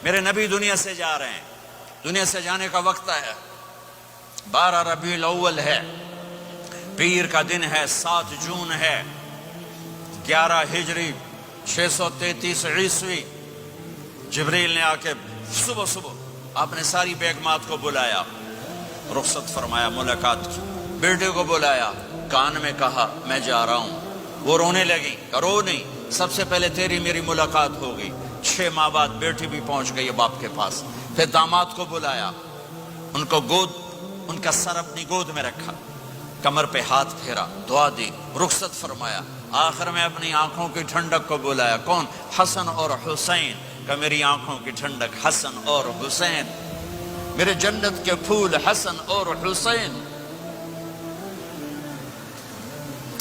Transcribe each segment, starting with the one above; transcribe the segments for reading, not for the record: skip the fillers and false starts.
میرے نبی دنیا سے جا رہے ہیں، دنیا سے جانے کا وقت ہے، 12 ربیع الاول ہے، پیر کا دن ہے، 7 جون ہے، 11 ہجری 633 عیسوی۔ جبریل نے آ کے صبح آپ نے ساری بیگمات کو بلایا، رخصت فرمایا ملاقات کی، بیٹے کو بلایا، کان میں کہا میں جا رہا ہوں۔ وہ رونے لگی، رو نہیں، سب سے پہلے تیری میری ملاقات ہو گئی۔ 6 ماہ بعد بیٹی بھی پہنچ گئی باپ کے پاس۔ پھر داماد کو بلایا، ان کو ان کا سر اپنی گود میں رکھا، کمر پہ ہاتھ پھیرا، دعا دی، رخصت فرمایا۔ آخر میں اپنی آنکھوں کی ٹھنڈک کو بلایا، کون؟ حسن اور حسین، کہ میری آنکھوں کی ٹھنڈک حسن اور حسین، میرے جنت کے پھول حسن اور حسین۔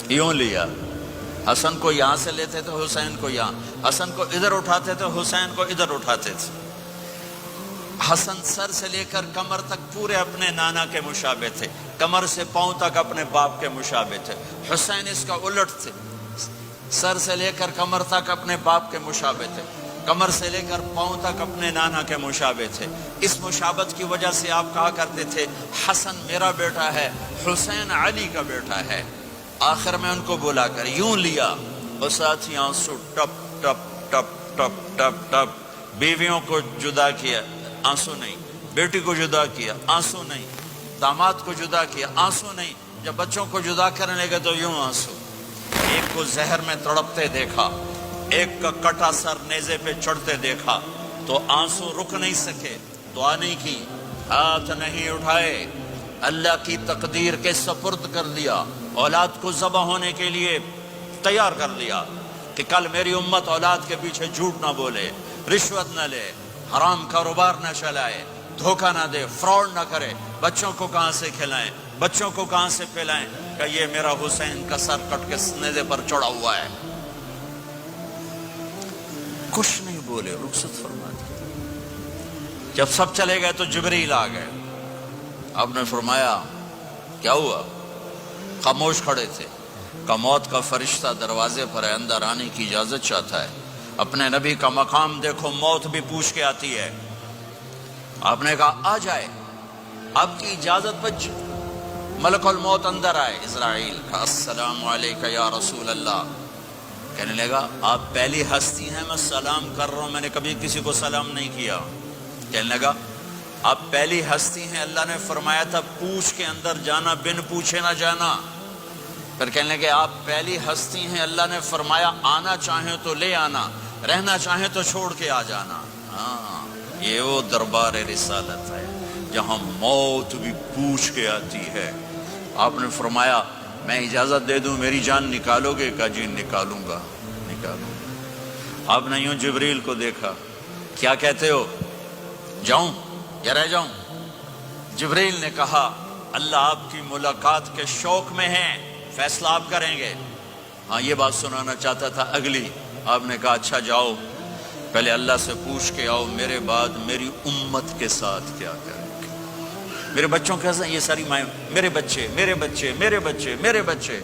یوں لیا، حسن کو یہاں سے لیتے تھے، حسین کو یہاں، حسن کو ادھر اٹھاتے تھے، حسین کو ادھر اٹھاتے تھے۔ حسن سر سے لے کر کمر تک پورے اپنے نانا کے مشابہ تھے، کمر سے پاؤں تک اپنے باپ کے مشابہ تھے۔ حسین اس کا الٹ تھے، سر سے لے کر کمر تک اپنے باپ کے مشابہ تھے، کمر سے لے کر پاؤں تک اپنے نانا کے مشابہ تھے۔ اس مشابہت کی وجہ سے آپ کہا کرتے تھے حسن میرا بیٹا ہے، حسین علی کا بیٹا ہے۔ آخر میں ان کو بلا کر یوں لیا، اور ساتھ ہی آنسو ٹپ ٹپ ٹپ ٹپ ٹپ ٹپ۔ بیویوں کو جدا کیا، آنسو نہیں، بیٹی کو جدا کیا، آنسو نہیں، داماد کو جدا کیا، آنسو نہیں، جب بچوں کو جدا کرنے لگے تو یوں آنسو۔ ایک کو زہر میں تڑپتے دیکھا، ایک کا کٹا سر نیزے پہ چڑھتے دیکھا تو آنسو رک نہیں سکے، دعا نہیں کی، ہاتھ نہیں اٹھائے، اللہ کی تقدیر کے سپرد کر دیا، اولاد کو ذبح ہونے کے لیے تیار کر دیا کہ کل میری امت اولاد کے پیچھے جھوٹ نہ بولے، رشوت نہ لے، حرام کاروبار نہ چلائے، دھوکہ نہ دے، فراڈ نہ کرے، بچوں کو کہاں سے کھلائیں، بچوں کو کہاں سے پلائیں، کہ یہ میرا حسین کا سر کٹ کے نیزے پر چڑھا ہوا ہے۔ کچھ نہیں بولے، رخصت فرما دی۔ جب سب چلے گئے تو جبریل آ گئے، آپ نے فرمایا کیا ہوا؟ خاموش کھڑے تھے، کہ موت کا فرشتہ دروازے پر ہے، اندر آنے کی اجازت چاہتا ہے۔ اپنے نبی کا مقام دیکھو، موت بھی پوچھ کے آتی ہے۔ آپ نے کہا آ جائے، آپ کی اجازت پر ملک الموت اندر آئے۔ اسرائیل کا السلام علیکہ یا رسول اللہ، کہنے لگا آپ پہلی ہستی ہیں، میں سلام کر رہا ہوں، میں نے کبھی کسی کو سلام نہیں کیا۔ کہنے لگا آپ پہلی ہستی ہیں، اللہ نے فرمایا تھا پوچھ کے اندر جانا، بن پوچھے نہ جانا۔ پھر کہنے لگے آپ پہلی ہستی ہیں، اللہ نے فرمایا آنا چاہیں تو لے آنا، رہنا چاہیں تو چھوڑ کے آ جانا۔ ہاں، یہ وہ دربار رسالت ہے جہاں موت بھی پوچھ کے آتی ہے۔ آپ نے فرمایا میں اجازت دے دوں میری جان نکالو گے؟ کہا جی نکالوں گا، نکالوں گا۔ آپ نے یوں جبریل کو دیکھا، کیا کہتے ہو، جاؤں یا رہ جاؤں؟ جبریل نے کہا اللہ آپ کی ملاقات کے شوق میں ہیں، فیصلہ آپ کریں گے۔ ہاں یہ بات سنانا چاہتا تھا اگلی۔ آپ نے کہا اچھا جاؤ، پہلے اللہ سے پوچھ کے آؤ میرے بعد میری امت کے ساتھ کیا کریں گے، میرے بچوں کے ساتھ۔ یہ ساری مائیں، میرے بچے میرے بچے میرے بچے میرے بچے۔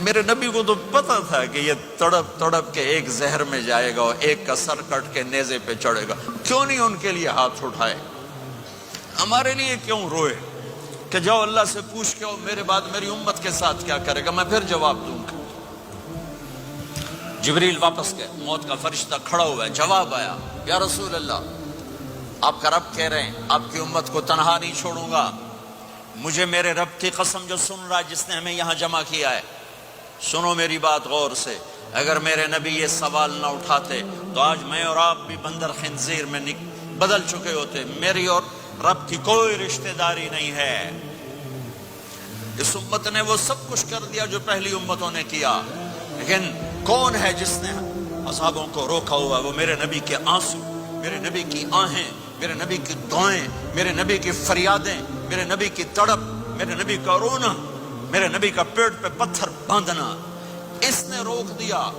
میرے نبی کو تو پتا تھا کہ یہ تڑپ تڑپ کے ایک زہر میں جائے گا اور ایک کا سر کٹ کے نیزے پہ چڑھے گا، کیوں نہیں ان کے لیے ہاتھ اٹھائے، ہمارے لیے کیوں روئے کہ جاؤ اللہ سے پوچھ کے میرے بعد میری امت کے ساتھ کیا کرے گا، میں پھر جواب دوں گا۔ جبریل واپس گئے، موت کا فرشتہ کھڑا ہوا ہے، جواب آیا یا رسول اللہ آپ کا رب کہہ رہے ہیں آپ کی امت کو تنہا نہیں چھوڑوں گا، مجھے میرے رب کی قسم جو سن رہا ہے جس نے ہمیں یہاں جمع کیا ہے، سنو میری بات غور سے، اگر میرے نبی یہ سوال نہ اٹھاتے تو آج میں اور آپ بھی بندر خنزیر میں بدل چکے ہوتے۔ میری اور رب کی کوئی رشتہ داری نہیں ہے، اس امت نے وہ سب کچھ کر دیا جو پہلی امتوں نے کیا، لیکن کون ہے جس نے اصحابوں کو روکا ہوا؟ وہ میرے نبی کے آنسو، میرے نبی کی آہیں، میرے نبی کی دعائیں، میرے نبی کی فریادیں، میرے نبی کی تڑپ، میرے نبی کا رونا، میرے نبی کا پیٹ پہ پتھر باندھنا، اس نے روک دیا۔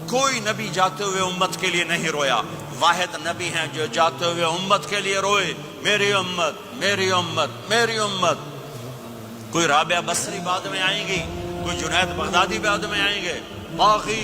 کوئی نبی جاتے ہوئے امت کے لیے نہیں رویا، واحد نبی ہیں جو جاتے ہوئے امت کے لیے روئے، میری امت میری امت میری امت۔ کوئی رابعہ بصری بعد میں آئیں گی، کوئی جنید بغدادی بعد میں آئیں گے، باقی